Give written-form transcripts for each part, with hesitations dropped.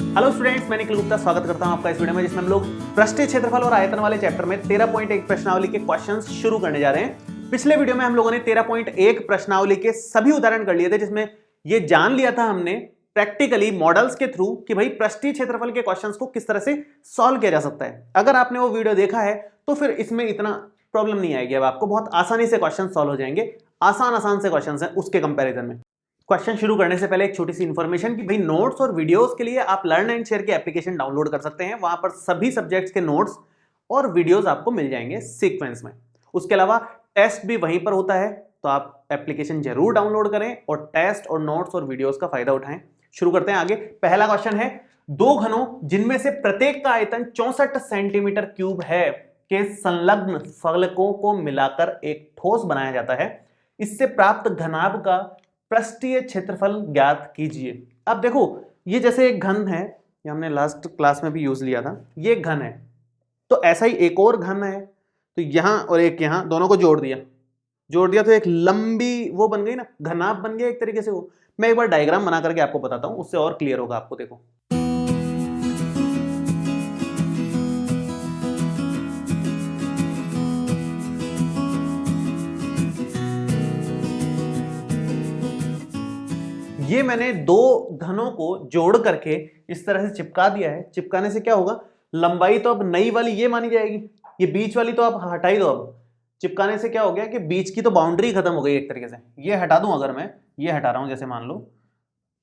Hello students, मैं निखिल गुप्ता स्वागत करता हूं आपका इस वीडियो में, जिसमें हम लोग पृष्ठीय क्षेत्रफल और आयतन वाले चैप्टर में 13.1 प्रश्नावली के क्वेश्चंस शुरू करने जा रहे हैं। पिछले वीडियो में हम लोगों ने 13.1 प्रश्नावली के सभी उदाहरण कर लिए थे, जिसमें ये जान लिया था हमने प्रैक्टिकली मॉडल्स के थ्रू कि भाई पृष्ठीय क्षेत्रफल के क्वेश्चंस को किस तरह से सॉल्व किया जा सकता है। अगर आपने वो वीडियो देखा है तो फिर इसमें इतना प्रॉब्लम नहीं आएगी। अब आपको बहुत आसानी से क्वेश्चन सॉल्व हो जाएंगे। आसान से क्वेश्चन है उसके कंपेरिजन में। क्वेश्चन शुरू करने से पहले एक छोटी सी इंफॉर्मेशन कि भाई नोट्स और वीडियोस के लिए आप लर्न एंड शेयर की एप्लीकेशन डाउनलोड कर सकते हैं। वहां पर सभी सब्जेक्ट्स के नोट्स और वीडियोस आपको मिल जाएंगे सीक्वेंस में। उसके अलावा टेस्ट भी वहीं पर होता है, तो आप एप्लीकेशन जरूर डाउनलोड करें और टेस्ट और नोट्स और वीडियोस का फायदा उठाएं। शुरू करते हैं आगे। पहला क्वेश्चन है, दो घनों जिनमें से प्रत्येक का आयतन 64 सेंटीमीटर क्यूब है के संलग्न फलकों को मिलाकर एक ठोस बनाया जाता है। इससे प्राप्त घनाभ का पृष्ठीय क्षेत्रफल ज्ञात कीजिए। अब देखो, ये जैसे एक घन है, ये हमने लास्ट क्लास में भी यूज लिया था, ये एक घन है, तो ऐसा ही एक और घन है, तो यहां और एक यहां, दोनों को जोड़ दिया तो एक लंबी वो बन गई ना, घनाभ बन गया एक तरीके से। वो मैं एक बार डायग्राम बना करके आपको बताता हूं, उससे और क्लियर होगा आपको। देखो, ये मैंने दो घनों को जोड़ करके इस तरह से चिपका दिया है। चिपकाने से क्या होगा, लंबाई तो अब नई वाली ये मानी जाएगी, ये बीच वाली तो आप हटा ही दो। अब चिपकाने से क्या हो गया कि बीच की तो बाउंड्री खत्म हो गई एक तरीके से। ये हटा दूं, अगर मैं ये हटा रहा हूं, जैसे मान लो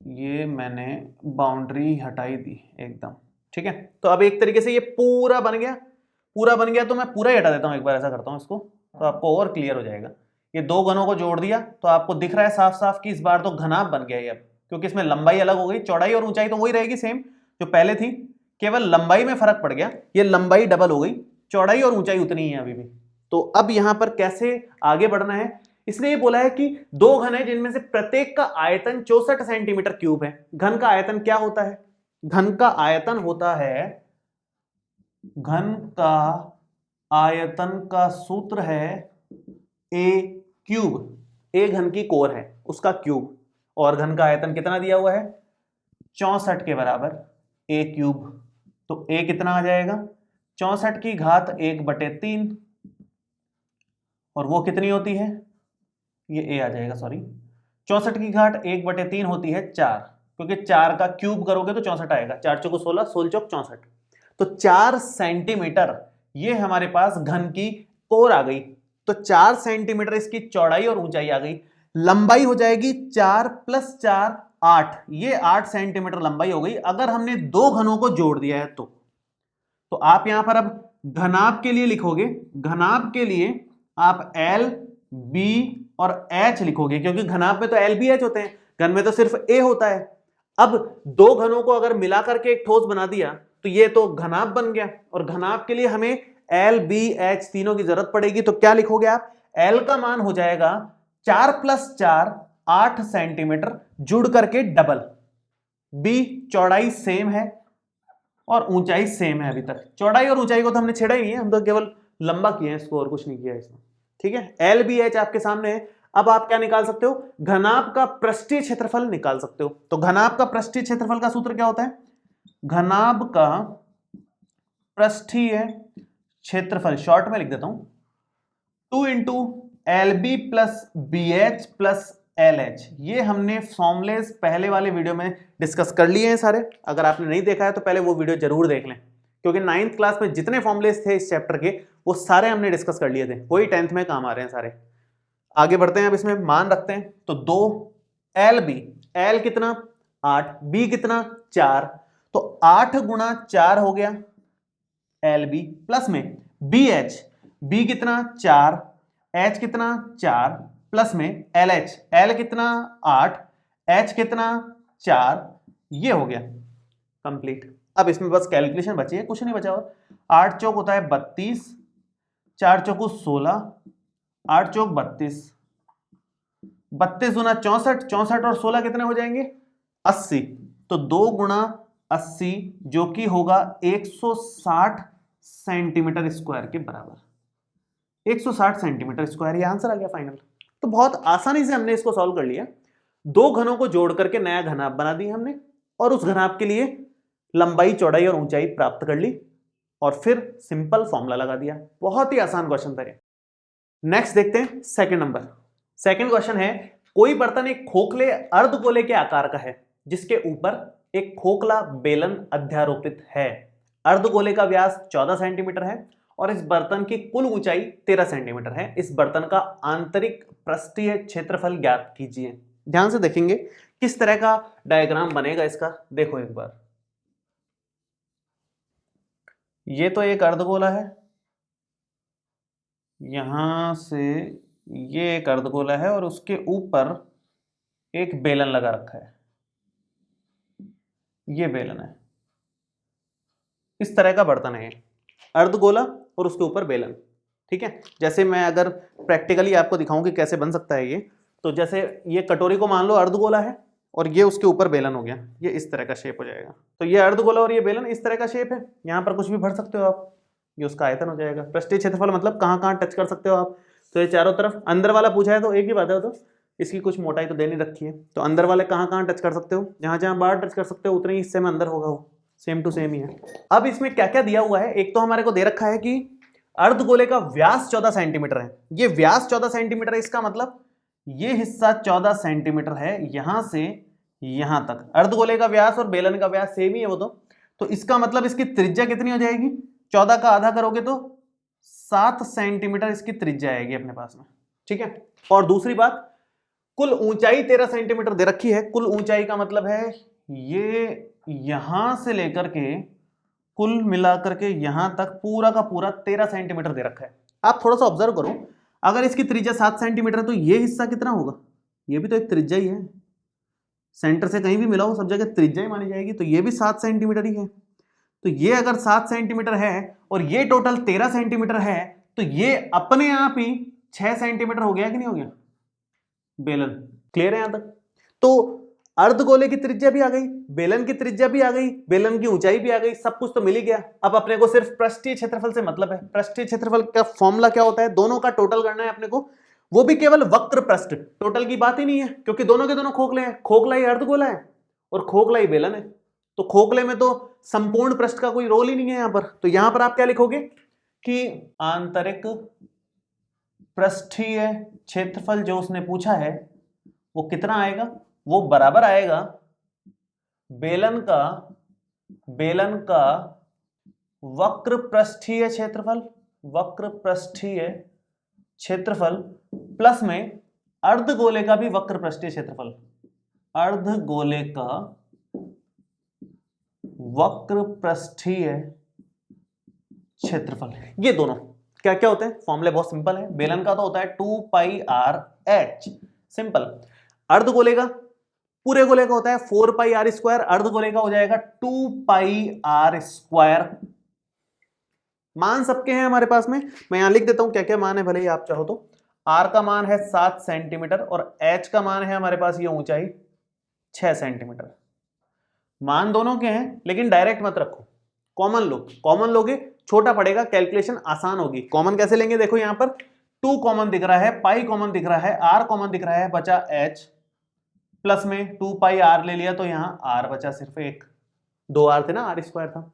ये मैंने बाउंड्री हटाई दी एकदम, ठीक है। तो अब एक तरीके से ये पूरा बन गया। तो मैं पूरा ही हटा देता हूं, एक बार ऐसा करता हूं इसको, तो आपको और क्लियर हो जाएगा। ये दो घनों को जोड़ दिया तो आपको दिख रहा है साफ साफ कि इस बार तो घनाभ बन गया ये अब, क्योंकि इसमें लंबाई अलग हो गई। चौड़ाई और ऊंचाई तो वही रहेगी सेम जो पहले थी, केवल लंबाई में फर्क पड़ गया। ये लंबाई डबल हो गई, चौड़ाई और ऊंचाई उतनी ही है अभी भी। तो अब यहां पर कैसे आगे बढ़ना है, इसलिए ये बोला है कि दो घन है जिनमें से प्रत्येक का आयतन 64 सेंटीमीटर क्यूब है। घन का आयतन क्या होता है? घन का आयतन होता है, घन का आयतन का सूत्र है ए क्यूब। ए घन की कोर है, उसका क्यूब, और घन का आयतन कितना दिया हुआ है? 64 के बराबर ए क्यूब। तो ए कितना आ जाएगा? 64 की घात 1/3, और वो कितनी होती है? ये ए आ जाएगा, सॉरी, 64 की घाट 1/3 होती है 4, क्योंकि 4 का क्यूब करोगे तो 64 आएगा। 4 चौको 16, 16 चौक 64, तो 4 सेंटीमीटर ये हमारे पास घन की कोर आ गई। तो 4 सेंटीमीटर इसकी चौड़ाई और ऊंचाई आ गई। लंबाई हो जाएगी 4 + 4 8, ये 8 सेंटीमीटर लंबाई हो गई। अगर हमने दो घनों को जोड़ दिया है तो आप यहां पर अब घनाभ के लिए लिखोगे, घनाभ के लिए आप L, B और H लिखोगे, क्योंकि घनाभ में तो L, B, H होते हैं, घन में तो सिर्फ A होता है। अब दो घनों को अगर मिला करके एक ठोस बना दिया तो ये तो घनाभ बन गया, और घनाभ के लिए हमें L, B, H तीनों की जरूरत पड़ेगी। तो क्या लिखोगे आप? L का मान हो जाएगा 4 + 4 8 सेंटीमीटर, जुड़ करके डबल। B चौड़ाई सेम है और ऊंचाई सेम है। अभी तक चौड़ाई और ऊंचाई को तो हमने छेड़ा ही नहीं है, हम तो केवल लंबा किए हैं इसको, और कुछ नहीं किया इसमें, ठीक है। L, B, H आपके सामने है। अब आप क्या निकाल सकते हो? घनाभ का पृष्ठीय क्षेत्रफल निकाल सकते हो। तो घनाभ का पृष्ठीय क्षेत्रफल का सूत्र क्या होता है? घनाभ का पृष्ठीय क्षेत्रफल, शॉर्ट में लिख देता हूं, 2 × LB + BH + LH। ये हमने फॉर्मूलेस पहले वाले वीडियो में डिस्कस कर लिए हैं सारे। अगर आपने नहीं देखा है तो पहले वो वीडियो जरूर देख लें, क्योंकि 9th क्लास में जितने फॉर्मूलेस थे इस चैप्टर के वो सारे हमने डिस्कस कर लिए थे, वही 10th में काम आ रहे हैं सारे। आगे बढ़ते हैं, अब इसमें मान रखते हैं। तो 2 LB, L कितना? 8, B कितना? 4, तो 8 × 4 हो गया LB, प्लस में BH, B कितना? 4, H कितना? 4, प्लस में LH, L कितना? 8, H कितना? 4, ये हो गया कंप्लीट। अब इसमें बस कैलकुलेशन बची है, कुछ नहीं बचा। और 8 चौक होता है 32, 4 चौको 16, 8 चौक 32, 32 × 64, 64 और 16 कितने हो जाएंगे? 80। तो 2 × 80 जो कि होगा 160 सेंटीमीटर स्क्वायर के बराबर। 160 सेंटीमीटर स्क्वायर, ये आंसर आ गया फाइनल। तो बहुत आसानी से हमने इसको सॉल्व कर लिया। दो घनों को जोड़ करके नया घनाभ बना दिया हमने, और उस घनाभ के लिए लंबाई, चौड़ाई और ऊंचाई प्राप्त कर ली और फिर सिंपल फॉर्मूला लगा दिया। बहुत ही आसान क्वेश्चन था ये। नेक्स्ट देखते हैं सेकंड नंबर। सेकंड क्वेश्चन है, कोई बर्तन एक खोखले अर्धगोले के आकार का है जिसके ऊपर एक खोखला बेलन अध्यारोपित है। अर्धगोले का व्यास 14 सेंटीमीटर है और इस बर्तन की कुल ऊंचाई 13 सेंटीमीटर है। इस बर्तन का आंतरिक पृष्ठीय क्षेत्रफल ज्ञात कीजिए। ध्यान से देखेंगे किस तरह का डायग्राम बनेगा इसका। देखो एक बार, ये तो एक अर्धगोला है, यहां से ये एक अर्धगोला है और उसके ऊपर एक बेलन लगा रखा है, ये बेलन है। इस तरह का बर्तन है अर्धगोला और उसके ऊपर बेलन। ठीक है, जैसे मैं अगर प्रैक्टिकली आपको दिखाऊं कि कैसे बन सकता है ये, तो जैसे ये कटोरी को मान लो अर्धगोला है और ये उसके ऊपर बेलन हो गया, ये इस तरह का शेप हो जाएगा। तो ये अर्धगोला और ये बेलन इस तरह का शेप है, यहाँ पर कुछ भी भर सकते हो आप, ये उसका आयतन हो जाएगा। पृष्ठीय क्षेत्रफल मतलब कहाँ कहाँ टच कर सकते हो आप, तो ये चारों तरफ। अंदर वाला पूछा है तो एक ही बात है, तो इसकी कुछ मोटाई तो देनी रखी है, तो अंदर वाले कहाँ कहाँ टच कर सकते हो, जहाँ जहाँ बाहर टच कर सकते हो उतने ही हिस्से में अंदर होगा, वो सेम टू सेम ही है। अब इसमें क्या क्या दिया हुआ है, एक तो हमारे को दे रखा है कि अर्धगोले का व्यास 14 सेंटीमीटर है। ये व्यास 14 सेंटीमीटर है, इसका मतलब ये हिस्सा 14 सेंटीमीटर है यहां से यहां तक। अर्धगोले का व्यास और बेलन का व्यास सेम ही है वो तो इसका मतलब इसकी त्रिज्या कितनी हो जाएगी, 14 का आधा करोगे तो 7 सेंटीमीटर इसकी त्रिज्या आएगी अपने पास में। ठीक है, और दूसरी बात, कुल ऊंचाई 13 सेंटीमीटर दे रखी है। कुल ऊंचाई का मतलब है ये यहां से लेकर के कुल मिलाकर के यहां तक पूरा का पूरा 13 सेंटीमीटर दे रखा है। आप थोड़ा सा ऑब्जर्व करो, अगर इसकी त्रिज्या 7 सेंटीमीटर है तो ये हिस्सा कितना होगा, ये भी तो एक त्रिज्या ही है, सेंटर से कहीं भी मिला हो सब जगह त्रिज्या ही मानी जाएगी, तो ये भी 7 सेंटीमीटर ही है। तो ये अगर 7 सेंटीमीटर है और ये टोटल 13 सेंटीमीटर है, तो ये अपने आप ही 6 सेंटीमीटर हो गया कि नहीं हो गया बेलन। क्लियर है यहां तक? तो अर्धगोले की त्रिज्या भी आ गई, बेलन की त्रिज्या भी आ गई, बेलन की ऊंचाई भी आ गई, सब कुछ तो मिल ही गया। अब अपने को सिर्फ पृष्ठीय क्षेत्रफल से मतलब है। पृष्ठीय क्षेत्रफल का फॉर्मूला क्या होता है, दोनों का टोटल करना है अपने को, वो भी केवल वक्र पृष्ठ। टोटल की बात ही नहीं है, क्योंकि दोनों के दोनों खोखले हैं, खोखला ही अर्धगोला है और खोखला ही बेलन है। तो खोखले में तो संपूर्ण पृष्ठ का कोई रोल ही नहीं है यहां पर। तो यहां पर आप क्या लिखोगे कि आंतरिक पृष्ठीय क्षेत्रफल जो उसने पूछा है वो कितना आएगा, वो बराबर आएगा बेलन का वक्र पृष्ठीय क्षेत्रफल, वक्र पृष्ठीय क्षेत्रफल प्लस में अर्धगोले का भी वक्र पृष्ठीय क्षेत्रफल, अर्धगोले का वक्र पृष्ठीय क्षेत्रफल। ये दोनों क्या क्या होते हैं, फॉर्मूले बहुत सिंपल है। बेलन का तो होता है 2 पाई आर एच, सिंपल। अर्धगोले का, पूरे गोले का होता है 4 पाई आर स्क्वायर, अर्धगोले का हो जाएगा 2 पाई आर स्क्वायर। मान सबके हैं हमारे पास में, मैं यहां लिख देता हूं क्या क्या मान है, भले ही आप चाहो तो। आर का मान है 7 सेंटीमीटर और एच का मान है हमारे पास ये ऊंचाई 6 सेंटीमीटर। मान दोनों के हैं लेकिन डायरेक्ट मत रखो, कॉमन लो। कॉमन लोगे छोटा पड़ेगा, कैलकुलेशन आसान होगी। कॉमन कैसे लेंगे, देखो यहां पर 2 कॉमन दिख रहा है, पाई कॉमन दिख रहा है, आर कॉमन दिख रहा है, बचा एच, प्लस में 2 पाई आर ले लिया तो यहां आर बचा सिर्फ एक, 2 आर थे ना, आर स्क्वायर था।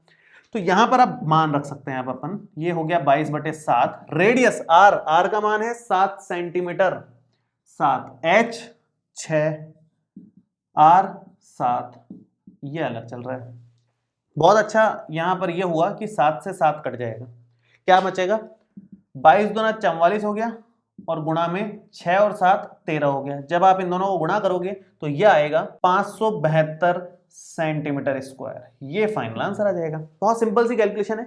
तो यहां पर आप मान रख सकते हैं अब अपन, ये हो गया 22/7। रेडियस आर, आर का मान है 7 सेंटीमीटर, 7, एच 6, आर 7, ये अलग चल रहा है। बहुत अच्छा, यहां पर ये हुआ कि 7 से 7 कट जाएगा, क्या बचेगा, 22 दूना 44 हो गया और गुणा में 6 और 7 13 हो गया। जब आप इन दोनों को गुणा करोगे तो ये आएगा 572 सेंटीमीटर स्क्वायर। ये फाइनल आंसर आ जाएगा। बहुत सिंपल सी कैलकुलेशन है,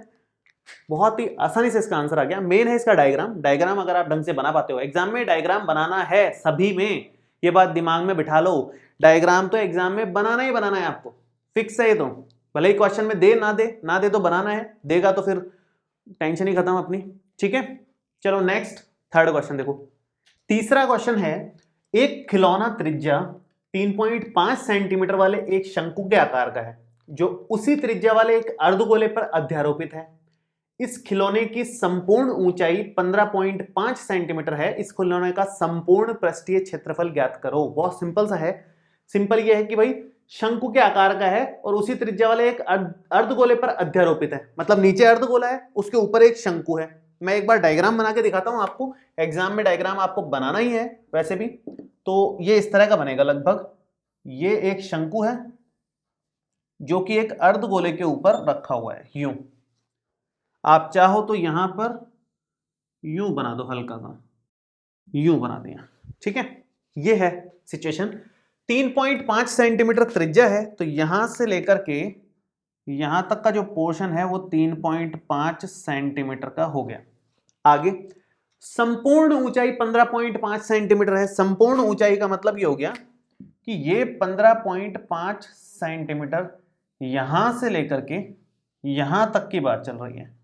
बहुत ही आसानी से इसका आंसर आ गया। मेन है इसका डायग्राम। डायग्राम अगर आप ढंग से बना पाते हो, एग्जाम में डायग्राम बनाना है सभी में, ये बात दिमाग में बिठा लो। डायग्राम तो एग्जाम में बनाना ही बनाना है आपको, फिक्स है ये तो। भले ही क्वेश्चन में दे ना दे तो बनाना है, देगा तो फिर टेंशन ही खत्म अपनी। ठीक है, चलो नेक्स्ट थर्ड क्वेश्चन देखो। तीसरा क्वेश्चन है, एक खिलौना त्रिज्या 3.5 सेंटीमीटर वाले एक शंकु के आकार का है जो उसी त्रिज्या वाले एक अर्धगोले पर अध्यारोपित है। इस खिलौने की संपूर्ण ऊंचाई 15.5 सेंटीमीटर है। इस खिलौने का संपूर्ण पृष्ठीय क्षेत्रफल ज्ञात करो। बहुत सिंपल सा है। सिंपल ये है कि भाई शंकु के आकार का है और उसी त्रिज्या वाले एक अर्धगोले पर अध्यारोपित है। मतलब नीचे अर्धगोला है, उसके ऊपर एक शंकु है। मैं एक बार डायग्राम बना के दिखाता हूं आपको, एग्जाम में डायग्राम आपको बनाना ही है वैसे भी। तो ये इस तरह का बनेगा लगभग। ये एक शंकु है जो कि एक अर्धगोले के ऊपर रखा हुआ है यूं। आप चाहो तो यहां पर यूं बना दो, हल्का सा यूं बना दिया, ठीक है। ये है सिचुएशन। 3.5 सेंटीमीटर त्रिज्या है, तो यहां से लेकर के यहां तक का जो पोर्शन है वो 3.5 सेंटीमीटर का हो गया। आगे संपूर्ण ऊंचाई 15.5 सेंटीमीटर है। संपूर्ण ऊंचाई का मतलब ये हो गया कि ये 15.5 सेंटीमीटर यहां से लेकर के यहां तक की बात चल रही है,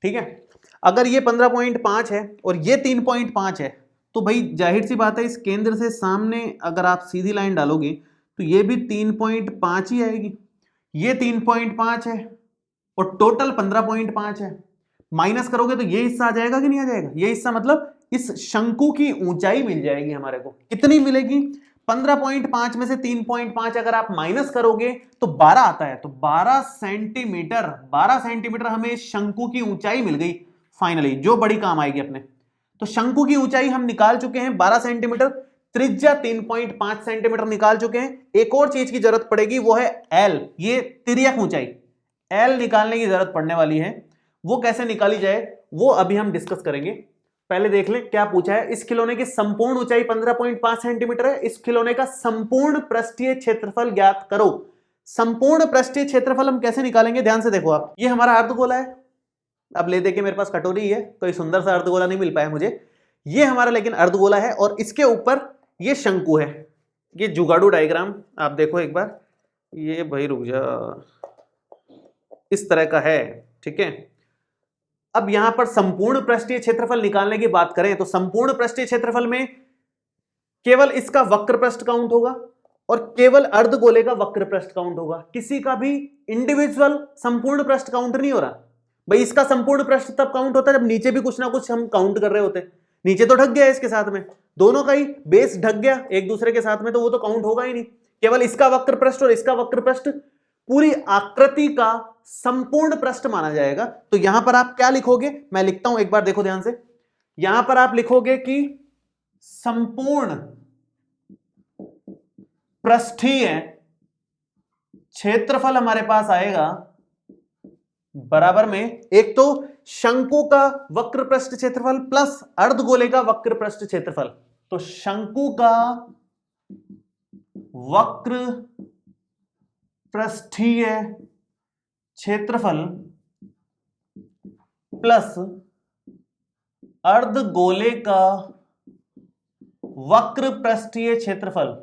ठीक है। अगर ये 15.5 है और ये 3.5 है, तो भाई जाहिर सी बात है इस केंद्र से सामने अगर आप सीधी लाइन डालोगे तो ये भी 3.5 ही आएगी। ये 3.5 है और टोटल 15.5 है। माइनस करोगे तो ये हिस्सा आ जाएगा कि नहीं आ जाएगा? ये हिस्सा मतलब इस शंकु की ऊंचाई मिल जाएगी हमारे को। कितनी मिलेगी? 15.5 में से 3.5 अगर आप माइनस करोगे तो 12 आता है। तो 12 सेंटीमीटर हमें शंकु की ऊंचाई मिल गई फाइनली, जो बड़ी काम आएगी अपने। तो शंकु की ऊंचाई हम निकाल चुके हैं 12 सेंटीमीटर, त्रिज्या 3.5 सेंटीमीटर निकाल चुके हैं। एक और चीज की जरूरत पड़ेगी, वो है एल, ये तिर्यक ऊंचाई एल निकालने की जरूरत पड़ने वाली है। वो कैसे निकाली जाए वो अभी हम डिस्कस करेंगे। पहले देख लें क्या पूछा है। इस खिलौने की संपूर्ण ऊंचाई 15.5 सेंटीमीटर है। इस खिलौने का संपूर्ण पृष्ठीय क्षेत्रफल ज्ञात करो। संपूर्ण पृष्ठीय क्षेत्रफल हम कैसे निकालेंगे, ध्यान से देखो आप। ये हमारा अर्धगोला है, अब ले दे के मेरे पास कटोरी है, कोई सुंदर सा अर्धगोला नहीं मिल पाया मुझे। ये हमारा लेकिन अर्धगोला है और इसके ऊपर ये शंकु है। ये जुगाड़ू डायग्राम आप देखो एक बार। ये भाई रुक जा, इस तरह का है, ठीक है। अब यहां पर संपूर्ण पृष्ठीय क्षेत्रफल निकालने की बात करें तो संपूर्ण पृष्ठीय क्षेत्रफल में केवल इसका वक्र पृष्ठ काउंट होगा और केवल अर्धगोले का वक्र पृष्ठ काउंट होगा। किसी का भी इंडिविजुअल संपूर्ण पृष्ठ काउंट नहीं हो रहा। भाई इसका संपूर्ण पृष्ठ तब काउंट होता है जब नीचे भी कुछ ना कुछ हम काउंट कर रहे होते हैं। नीचे तो ढक गया इसके साथ में, दोनों का ही बेस ढक गया एक दूसरे के साथ में, तो वो तो काउंट होगा ही नहीं। केवल इसका वक्र पृष्ठ और इसका वक्र पृष्ठ पूरी आकृति का संपूर्ण पृष्ठ माना जाएगा। तो यहां पर आप क्या लिखोगे, मैं लिखता हूं एक बार देखो ध्यान से। यहां पर आप लिखोगे कि संपूर्ण पृष्ठीय क्षेत्रफल हमारे पास आएगा बराबर में एक तो शंकु का वक्र पृष्ठ क्षेत्रफल प्लस अर्धगोले का वक्र पृष्ठ क्षेत्रफल। तो शंकु का वक्र पृष्ठीय क्षेत्रफल प्लस अर्धगोले का वक्र पृष्ठीय क्षेत्रफल,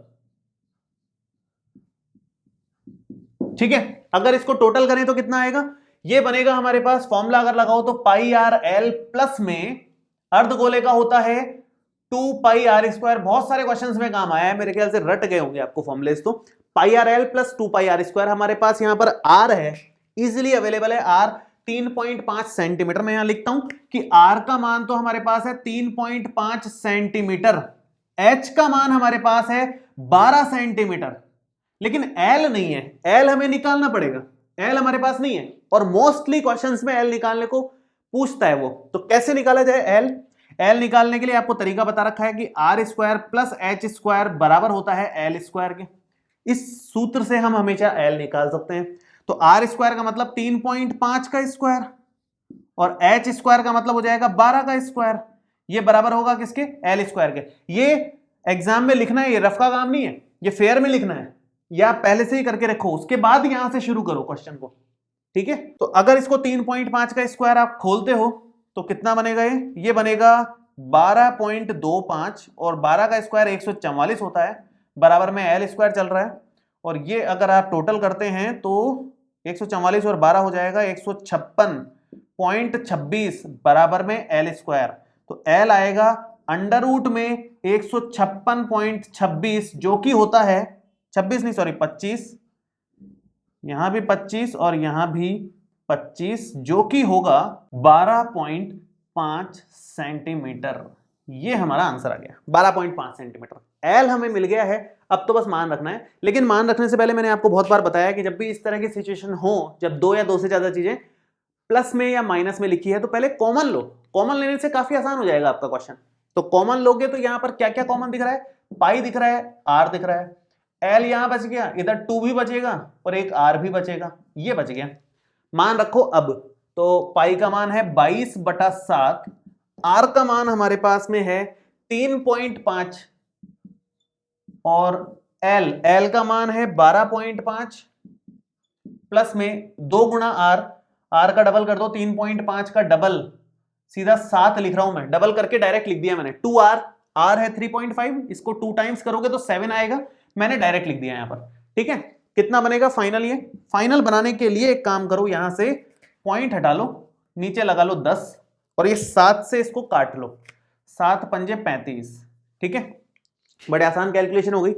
ठीक है। अगर इसको टोटल करें तो कितना आएगा, ये बनेगा हमारे पास फॉर्मूला अगर लगाओ तो पाई आर एल प्लस में अर्धगोले का होता है 2 पाई आर स्क्वायर। बहुत सारे क्वेश्चंस में काम आया है, मेरे ख्याल से रट गए होंगे आपको फॉर्मूलेस। तो pi R L plus 2 pi R square, हमारे पास यहां पर आर है, इजिली अवेलेबल है आर 3.5 सेंटीमीटर। मैं यहां लिखता हूं कि आर का मान तो हमारे पास है 3.5 सेंटीमीटर, एच का मान हमारे पास है 12 सेंटीमीटर, लेकिन एल नहीं है। एल हमें निकालना पड़ेगा, एल हमारे पास नहीं है और मोस्टली क्वेश्चंस में एल निकालने को पूछता है वो। तो कैसे निकाला जाए एल? एल निकालने के लिए आपको तरीका बता रखा है कि R square plus H square बराबर होता है एल स्क्वायर के। इस सूत्र से हम हमेशा एल निकाल सकते हैं। तो आर स्क्वायर का मतलब 3.5 का स्क्वायर और एच स्क्वायर का मतलब हो जाएगा 12 का स्क्वायर। ये बराबर होगा किसके? एल स्क्वायर के। ये एग्जाम में लिखना है, ये रफ का काम नहीं है, ये फेयर में लिखना है, या पहले से ही करके रखो, उसके बाद यहां से शुरू करो क्वेश्चन को, ठीक है। तो अगर इसको 3.5 का स्क्वायर आप खोलते हो तो कितना बनेगा? ये बनेगा 12.25 और 12 का स्क्वायर 144 होता है, बराबर में एल स्क्वायर चल रहा है। और ये अगर आप टोटल करते हैं तो 144 और 12 हो जाएगा 156.26 बराबर में एल स्क्वायर। तो एल आएगा अंडर रूट में 156.26 जो कि होता है 26 नहीं सॉरी 25, यहां भी 25 और यहां भी 25, जो कि होगा 12.5 सेंटीमीटर। ये हमारा आंसर आ गया 12.5 सेंटीमीटर। एल हमें मिल गया है, अब तो बस मान रखना है। लेकिन मान रखने से पहले मैंने आपको बहुत बार बताया कि जब भी इस तरह की सिचुएशन हो, जब दो या दो से ज्यादा चीजें प्लस में या माइनस में लिखी है, तो पहले कॉमन लो। कॉमन लेने से काफी आसान हो जाएगा आपका क्वेश्चन। तो कॉमन लोगे तो यहां पर क्या क्या कॉमन दिख रहा है, पाई दिख रहा है, आर दिख रहा है, एल यहां बच गया, इधर 2 भी बचेगा और एक आर भी बचेगा, ये बच गया। मान रखो अब, तो पाई का मान है 22/7, आर का मान हमारे पास में है 3.5 और एल का मान है 12.5 प्लस में 2 गुणा आर का डबल कर दो, 3.5 का डबल सीधा 7 लिख रहा हूं मैं, डबल करके डायरेक्ट लिख दिया मैंने। 2r, आर है 3.5, इसको 2 टाइम्स करोगे तो 7 आएगा, मैंने डायरेक्ट लिख दिया यहां पर। ठीक है, कितना बनेगा फाइनल? ये फाइनल बनाने के लिए एक काम करो, यहां से पॉइंट हटा लो, नीचे लगा लो 10 और ये 7 से इसको काट लो, 7 पंजे 35। ठीक है, बड़े आसान कैलकुलेशन हो गई।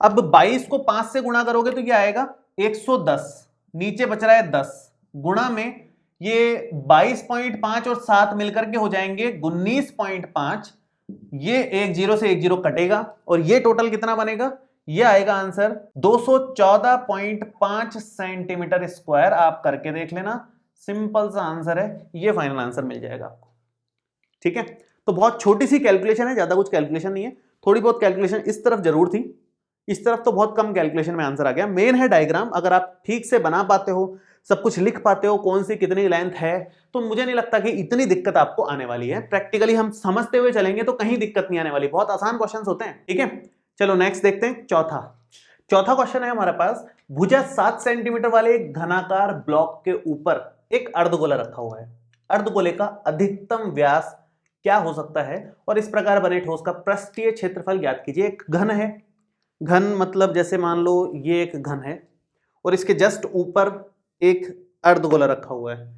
अब 22 को 5 से गुणा करोगे तो ये आएगा 110, नीचे बच रहा है 10, गुणा में ये 22.5 और 7 मिलकर के हो जाएंगे 19.5, ये एक 0 से एक 0 कटेगा और ये टोटल कितना बनेगा? ये आएगा आंसर 214.5 सेंटीमीटर स्क्वायर। आप करके देख लेना, सिंपल सा आंसर है, ये फाइनल आंसर मिल जाएगा आपको। ठीक है, तो बहुत छोटी सी कैलकुलेशन है, ज्यादा कुछ कैलकुलेशन नहीं है। थोड़ी बहुत कैलकुलेशन इस तरफ जरूर थी, इस तरफ तो बहुत कम कैलकुलेशन में आंसर आ गया। मेन है डायग्राम, अगर आप ठीक से बना पाते हो, सब कुछ लिख पाते हो, कौन सी कितनी लेंथ है, तो मुझे नहीं लगता कि इतनी दिक्कत आपको आने वाली है। प्रैक्टिकली हम समझते हुए चलेंगे तो कहीं दिक्कत नहीं आने वाली, बहुत आसान क्वेश्चन होते हैं। ठीक है, चलो नेक्स्ट देखते हैं। चौथा क्वेश्चन है हमारे पास, भुजा 7 सेंटीमीटर वाले एक घनाकार ब्लॉक के ऊपर एक अर्धगोला रखा हुआ है। अर्धगोले का अधिकतम व्यास क्या हो सकता है और इस प्रकार बने ठोस का पृष्ठीय क्षेत्रफल ज्ञात कीजिए। एक घन है, घन मतलब जैसे मान लो ये एक घन है और इसके जस्ट ऊपर एक अर्धगोला रखा हुआ है।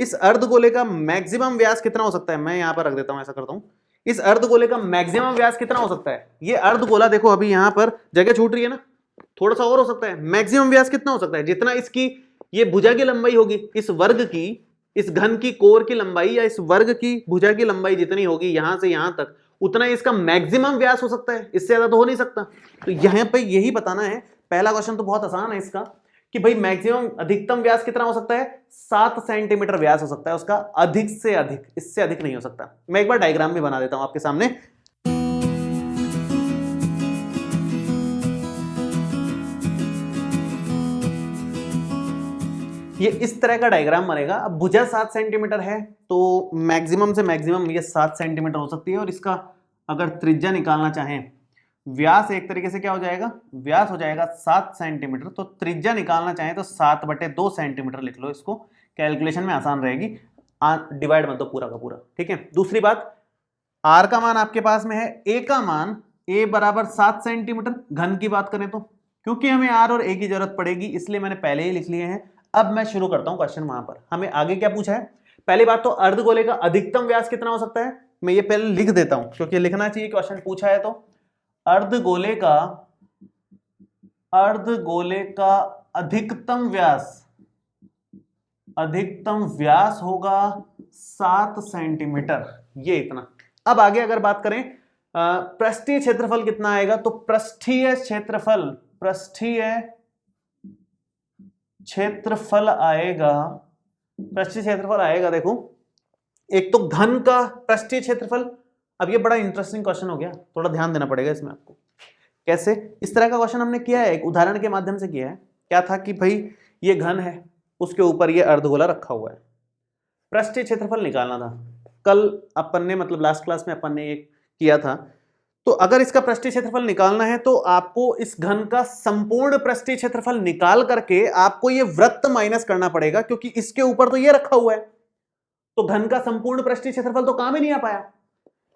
इस अर्धगोले का मैक्सिमम व्यास कितना हो सकता है? मैं यहां पर रख देता हूं, ऐसा करता हूं। इस अर्धगोले का मैक्सिमम व्यास कितना हो सकता है? ये अर्धगोला देखो, अभी यहां पर जगह छूट रही है ना, थोड़ा सा और हो सकता है। मैक्सिमम व्यास कितना हो सकता है? जितना इसकी ये भुजा की लंबाई होगी, इस वर्ग की, इस घन की कोर की लंबाई या इस वर्ग की भुजा की लंबाई जितनी होगी यहां से यहां तक, उतना इसका मैक्सिमम व्यास हो सकता है, इससे ज्यादा तो हो नहीं सकता। तो यहां पे यही बताना है। पहला क्वेश्चन तो बहुत आसान है इसका कि भाई मैक्सिमम अधिकतम व्यास कितना हो सकता है? 7 सेंटीमीटर व्यास हो सकता है उसका, अधिक से अधिक, इससे अधिक नहीं हो सकता। मैं एक बार डायग्राम भी बना देता हूं आपके सामने। ये इस तरह का डायग्राम बनेगा। अब भुजा 7 सेंटीमीटर है तो मैक्सिमम से मैक्सिमम ये 7 सेंटीमीटर हो सकती है और इसका अगर त्रिज्या निकालना चाहें, व्यास एक तरीके से क्या हो जाएगा? व्यास हो जाएगा 7 सेंटीमीटर, तो त्रिज्या निकालना चाहें तो 7/2 सेंटीमीटर लिख लो, इसको कैलकुलेशन में आसान रहेगी। डिवाइड मत दो पूरा का पूरा। ठीक है, दूसरी बात, आर का मान आपके पास में है, ए का मान, ए बराबर 7 सेंटीमीटर। घन की बात करें तो क्योंकि हमें आर और ए की जरूरत पड़ेगी इसलिए मैंने पहले ही लिख लिए हैं। अब मैं शुरू करता हूं क्वेश्चन। वहां पर हमें आगे क्या पूछा है? पहली बात तो अर्धगोले का अधिकतम व्यास कितना हो सकता है, मैं ये पहले लिख देता हूं क्योंकि लिखना चाहिए, क्वेश्चन पूछा है तो। अर्धगोले का अधिकतम व्यास होगा 7 सेंटीमीटर, ये इतना। अब आगे अगर बात करें पृष्ठीय क्षेत्रफल कितना आएगा, तो पृष्ठीय क्षेत्रफल आएगा, देखो, एक तो घन का पृष्ठीय क्षेत्रफल। अब ये बड़ा इंटरेस्टिंग क्वेश्चन हो गया, थोड़ा ध्यान देना पड़ेगा इसमें आपको। कैसे? इस तरह का क्वेश्चन हमने किया है, एक उदाहरण के माध्यम से किया है। क्या था कि भाई ये घन है, उसके ऊपर ये अर्धगोला रखा हुआ है, पृष्ठीय क्षेत्रफल निकालना था। कल अपन ने, मतलब लास्ट क्लास में अपन ने ये किया था। तो अगर इसका पृष्ठीय क्षेत्रफल निकालना है तो आपको इस घन का संपूर्ण पृष्ठीय क्षेत्रफल निकाल करके आपको ये वृत्त माइनस करना पड़ेगा, क्योंकि इसके ऊपर तो ये रखा हुआ है। तो घन का संपूर्ण पृष्ठीय क्षेत्रफल तो काम ही नहीं आ पाया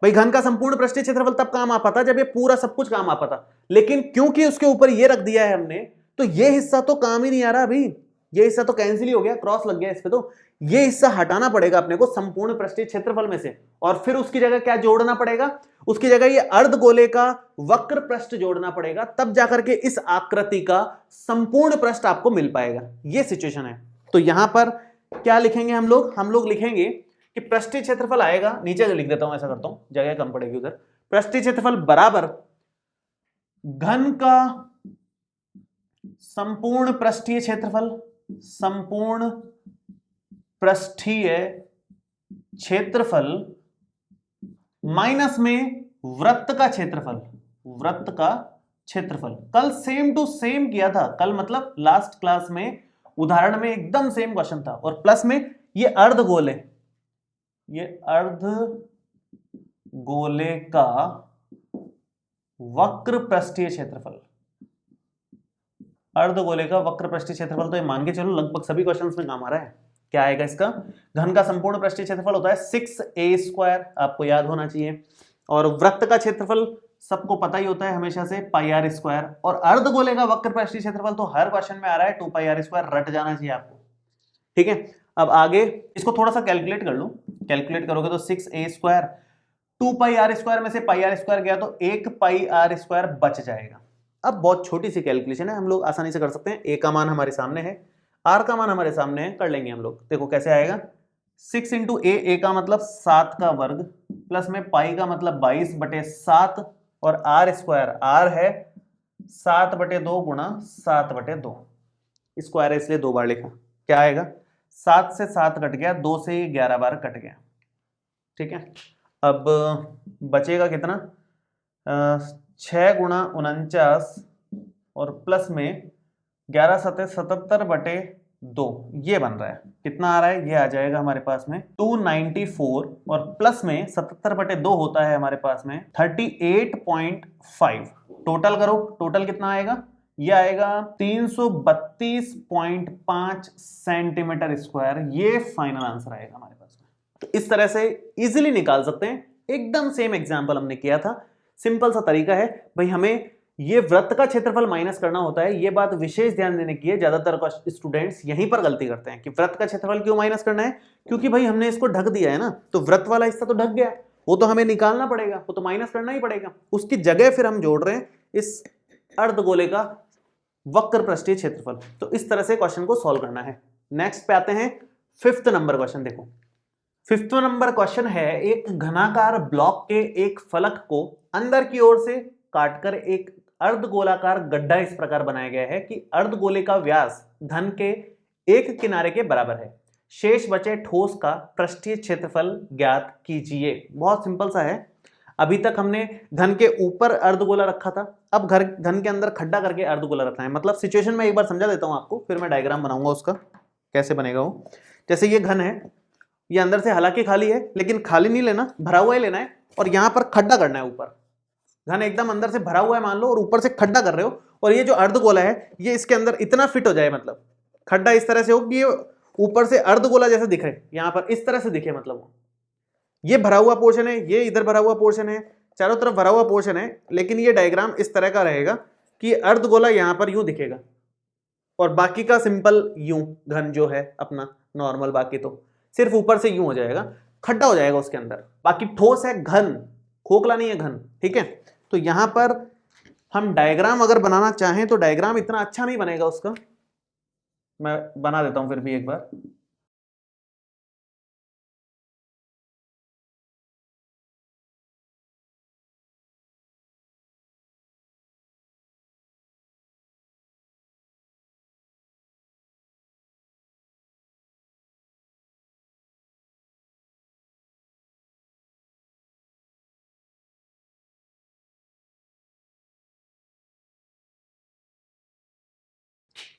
भाई। घन का संपूर्ण पृष्ठीय क्षेत्रफल तब काम आ पाता जब ये पूरा सब कुछ काम आ पाता, लेकिन क्योंकि उसके ऊपर ये रख दिया है हमने, तो ये हिस्सा तो काम ही नहीं आ रहा अभी। ये हिस्सा तो कैंसिल ही हो गया, क्रॉस लग गया इस पे। तो ये हिस्सा हटाना पड़ेगा अपने को संपूर्ण पृष्ठीय क्षेत्रफल में से, और फिर उसकी जगह क्या जोड़ना पड़ेगा? उसकी जगह ये अर्धगोले का वक्र पृष्ठ जोड़ना पड़ेगा, तब जाकर के इस आकृति का संपूर्ण पृष्ठ आपको मिल पाएगा। ये सिचुएशन है। तो यहां पर क्या लिखेंगे हम लोग लिखेंगे कि पृष्ठीय क्षेत्रफल आएगा, नीचे लिख देता हूं, ऐसा करता हूं, जगह कम पड़ेगी उधर। पृष्ठीय क्षेत्रफल बराबर घन का संपूर्ण पृष्ठीय क्षेत्रफल, संपूर्ण पृष्ठीय क्षेत्रफल माइनस में वृत्त का क्षेत्रफल, वृत्त का क्षेत्रफल। कल सेम टू सेम किया था, कल मतलब लास्ट क्लास में उदाहरण में एकदम सेम क्वेश्चन था, और प्लस में ये अर्धगोले, ये अर्धगोले का वक्र पृष्ठीय क्षेत्रफल, अर्धगोले का वक्र पृष्ठीय क्षेत्रफल। तो ये मान के चलो लगभग सभी क्वेश्चंस में काम आ रहा है। क्या आएगा इसका? घन का संपूर्ण पृष्ठीय क्षेत्रफल होता है 6a², आपको याद होना चाहिए, और वृत्त का क्षेत्रफल सबको पता ही होता है हमेशा से πr², और अर्धगोले का वक्र पृष्ठीय क्षेत्रफल तो हर क्वेश्चन में आ रहा है 2πr², रट जाना चाहिए आपको, ठीक है। अब आगे इसको थोड़ा सा कैलकुलेट कर लो, कैलकुलेट करोगे तो 6a², 2πr² में से πr² गया तो 1πr² बच जाएगा। अब बहुत छोटी सी कैलकुलेशन है, हम लोग आसानी से कर सकते हैं। a का मान हमारे सामने है, r का मान हमारे सामने है, कर लेंगे हम लोग। देखो कैसे आएगा, 6 इंटू a का मतलब 7 का वर्ग, प्लस में पाई का मतलब 22/7, और r², r है 7/2 गुणा 7/2, स्क्वायर है इसलिए 2 बार लिखा। क्या आएगा, 7 से 7 कट गया, 2 से 11 बार कट गया, ठीक है। अब बचेगा कितना, 6 गुणा 49, और प्लस में 11 7 77/2, ये बन रहा है। कितना आ रहा है, ये आ जाएगा हमारे पास में 294, और प्लस में 77/2 होता है हमारे पास में 38.5। टोटल करो, टोटल कितना आएगा, ये आएगा 332.5 सेंटीमीटर स्क्वायर। ये फाइनल आंसर आएगा हमारे पास में। तो इस तरह से इजीली निकाल सकते हैं, एकदम सेम एग्जांपल हमने किया था, सिंपल सा तरीका है भाई। हमें ये वृत्त का क्षेत्रफल माइनस करना होता है, ये बात विशेष ध्यान देने की है। ज्यादातर स्टूडेंट्स यहीं पर गलती करते हैं कि वृत्त का क्षेत्रफल क्यों माइनस करना है, क्योंकि भाई हमने इसको ढक दिया है ना, तो वृत्त वाला हिस्सा तो ढक गया, वो तो हमें निकालना पड़ेगा, वो तो माइनस करना ही पड़ेगा। उसकी जगह फिर हम जोड़ रहे हैं इस अर्धगोले का वक्र पृष्ठीय क्षेत्रफल। तो इस तरह से क्वेश्चन को सॉल्व करना है। नेक्स्ट पे आते हैं 5th नंबर क्वेश्चन। देखो 5th नंबर क्वेश्चन है, एक घनाकार ब्लॉक के एक फलक को अंदर की ओर से काटकर एक अर्धगोलाकार गड्ढा इस प्रकार बनाया गया है कि अर्धगोले का व्यास घन के एक किनारे के बराबर है। शेष बचे ठोस का पृष्ठीय क्षेत्रफल ज्ञात कीजिए। बहुत सिंपल सा है। अभी तक हमने घन के ऊपर अर्धगोला रखा था, अब घन के अंदर खड्डा करके अर्धगोला रखना है। मतलब सिचुएशन में एक बार समझा देता हूं आपको, फिर मैं डायग्राम बनाऊंगा उसका कैसे बनेगा वो। जैसे ये घन है, ये अंदर से हालांकि खाली है, लेकिन खाली नहीं लेना, भरा हुआ ही लेना है, और यहां पर खड्डा करना है। ऊपर घन एकदम अंदर से भरा हुआ है मान लो, और ऊपर से खड्डा कर रहे हो, और ये जो अर्धगोला है ये इसके अंदर इतना फिट हो जाए, मतलब खड्डा इस तरह से हो कि ये ऊपर से अर्धगोला जैसे दिख रहे, यहां पर इस तरह से दिखे, मतलब ये भरा हुआ पोर्शन है, ये इधर भरा हुआ पोर्शन है, चारों तरफ भरा हुआ पोर्शन है, लेकिन ये डायग्राम इस तरह का रहेगा कि अर्धगोला यहां पर यूं दिखेगा, और बाकी का सिंपल यूं घन जो है अपना नॉर्मल, बाकी तो सिर्फ ऊपर से यूं हो जाएगा, खड्डा हो जाएगा उसके अंदर। बाकी ठोस है घन, खोखला नहीं है घन, ठीक है। तो यहां पर हम डायग्राम अगर बनाना चाहें तो डायग्राम इतना अच्छा नहीं बनेगा उसका, मैं बना देता हूं फिर भी एक बार।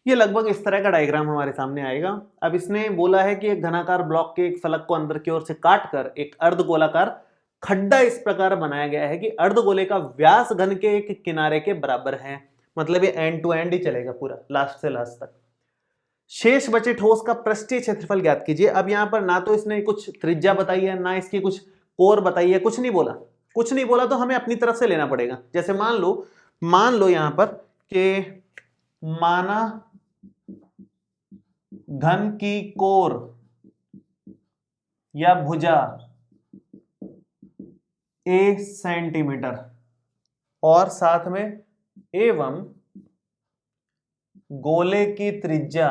ये लगभग इस तरह का डायग्राम हमारे सामने आएगा। अब इसने बोला है कि एक घनाकार ब्लॉक के एक फलक को अंदर की ओर से काटकर एक अर्धगोलाकार खड्डा इस प्रकार बनाया गया है कि अर्धगोले का व्यास घन के एक किनारे के बराबर है। मतलब ये एंड टू एंड ही चलेगा पूरा, लास्ट से लास्ट तक। शेष बचे ठोस का पृष्ठीय क्षेत्रफल ज्ञात कीजिए। अब यहां पर ना तो इसने कुछ त्रिज्या बताई है, ना इसकी कुछ कोर बताई है, कुछ नहीं बोला। कुछ नहीं बोला तो हमें अपनी तरफ से लेना पड़ेगा। जैसे मान लो यहां पर कि माना घन की कोर या भुजा a सेंटीमीटर, और साथ में एवं गोले की त्रिज्या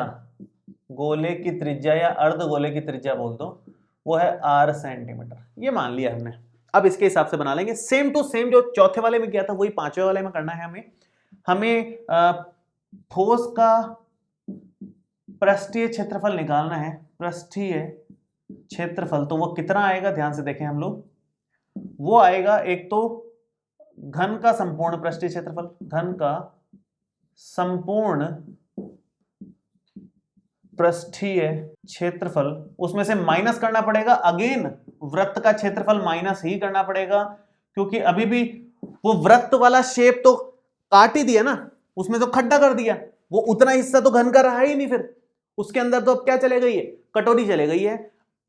या अर्धगोले की त्रिज्या बोल दो, वो है r सेंटीमीटर, ये मान लिया हमने। अब इसके हिसाब से बना लेंगे सेम टू सेम जो चौथे वाले में किया था वही पांचवें वाले में करना है हमें ठोस का पृष्ठीय क्षेत्रफल निकालना है। पृष्ठीय क्षेत्रफल तो वो कितना आएगा, ध्यान से देखें हम लोग, वो आएगा एक तो घन का संपूर्ण पृष्ठीय क्षेत्रफल, घन का संपूर्ण पृष्ठीय क्षेत्रफल, उसमें से माइनस करना पड़ेगा अगेन वृत्त का क्षेत्रफल माइनस ही करना पड़ेगा, क्योंकि अभी भी वो वृत्त वाला शेप तो काट ही दिया ना, उसमें तो खड्डा कर दिया, वो उतना हिस्सा तो घन का रहा ही नहीं, फिर उसके अंदर तो अब क्या चले गई है, कटोरी चले गई है,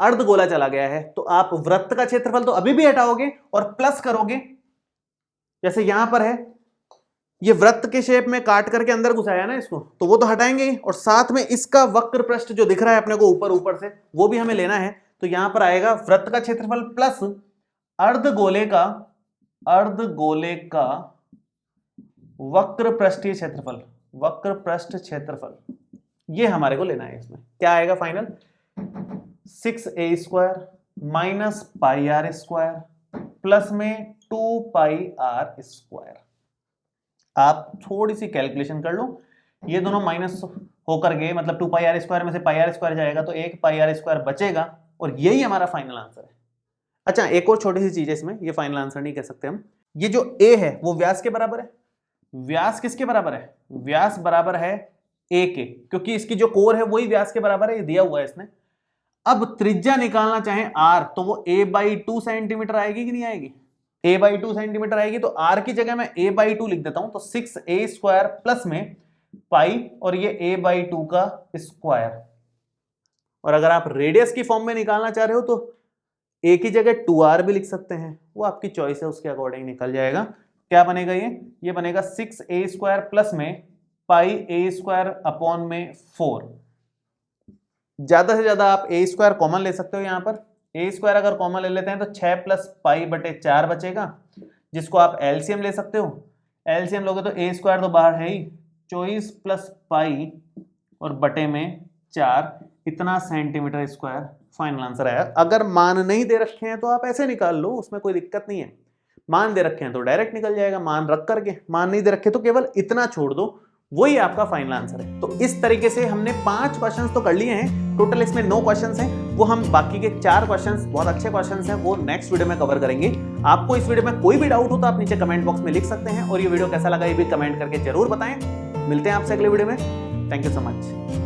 अर्धगोला चला गया है। तो आप वृत्त का क्षेत्रफल तो अभी भी हटाओगे और प्लस करोगे, जैसे यहां पर है ये वृत्त के शेप में काट करके अंदर घुसाया ना इसको, तो वो तो हटाएंगे ही, और साथ में इसका वक्र पृष्ठ जो दिख रहा है अपने को ऊपर ऊपर से वो भी हमें लेना है। तो यहां पर आएगा वृत्त का क्षेत्रफल प्लस अर्धगोले का वक्र पृष्ठीय क्षेत्रफल, वक्र पृष्ठ क्षेत्रफल, ये हमारे को लेना है। इसमें क्या आएगा final, 6a² minus pi r square plus में 2πr²। आप थोड़ी सी कैलकुलेशन कर लो, ये दोनों माइनस होकर गए, मतलब 2πr² में से πr² जाएगा तो एक πr² बचेगा, और यही हमारा फाइनल आंसर है। अच्छा, एक और छोटी सी चीज है इसमें, ये फाइनल आंसर नहीं कह सकते हम, ये जो a है वो व्यास के बराबर है। व्यास किसके बराबर है, व्यास बराबर है a के, क्योंकि इसकी जो कोर है वही व्यास के बराबर है, ये दिया हुआ है इसने। अब त्रिज्या निकालना चाहे r, तो वो a/2 सेंटीमीटर आएगी कि नहीं आएगी, a/2 सेंटीमीटर आएगी, तो r की जगह मैं a/2 लिख देता हूं, तो 6a² प्लस में पाई और ये a/2 का स्क्वायर। और अगर आप रेडियस की फॉर्म में निकालना चाह रहे हो तो a की जगह 2r भी लिख सकते हैं, वो आपकी चॉइस है, उसके अकॉर्डिंग निकल जाएगा। क्या बनेगा ये बनेगा 6a² प्लस में πa² अपॉन में 4। ज्यादा से ज्यादा आप a² कॉमन ले सकते हो, यहाँ पर a² अगर कॉमन ले लेते हैं तो 6 + π/4 बचेगा, जिसको आप एलसीएम ले सकते हो। एलसीएम लोगे तो a² तो बाहर है ही, 24 + π और बटे में 4, इतना सेंटीमीटर स्क्वायर फाइनल आंसर आया। अगर मान नहीं दे रखे हैं तो आप ऐसे निकाल लो, उसमें कोई दिक्कत नहीं है। मान दे रखे हैं तो डायरेक्ट निकल जाएगा, मान रख करके, मान नहीं दे रखे तो केवल इतना छोड़ दो, वही आपका फाइनल आंसर है। तो इस तरीके से हमने 5 क्वेश्चंस तो कर लिए हैं, टोटल इसमें 9 क्वेश्चंस हैं, वो हम बाकी के 4 क्वेश्चंस बहुत अच्छे क्वेश्चंस हैं, वो नेक्स्ट वीडियो में कवर करेंगे। आपको इस वीडियो में कोई भी डाउट हो तो आप नीचे कमेंट बॉक्स में लिख सकते हैं, और ये वीडियो कैसा लगा ये भी कमेंट करके जरूर बताएं। मिलते हैं आपसे अगले वीडियो में, थैंक यू सो मच।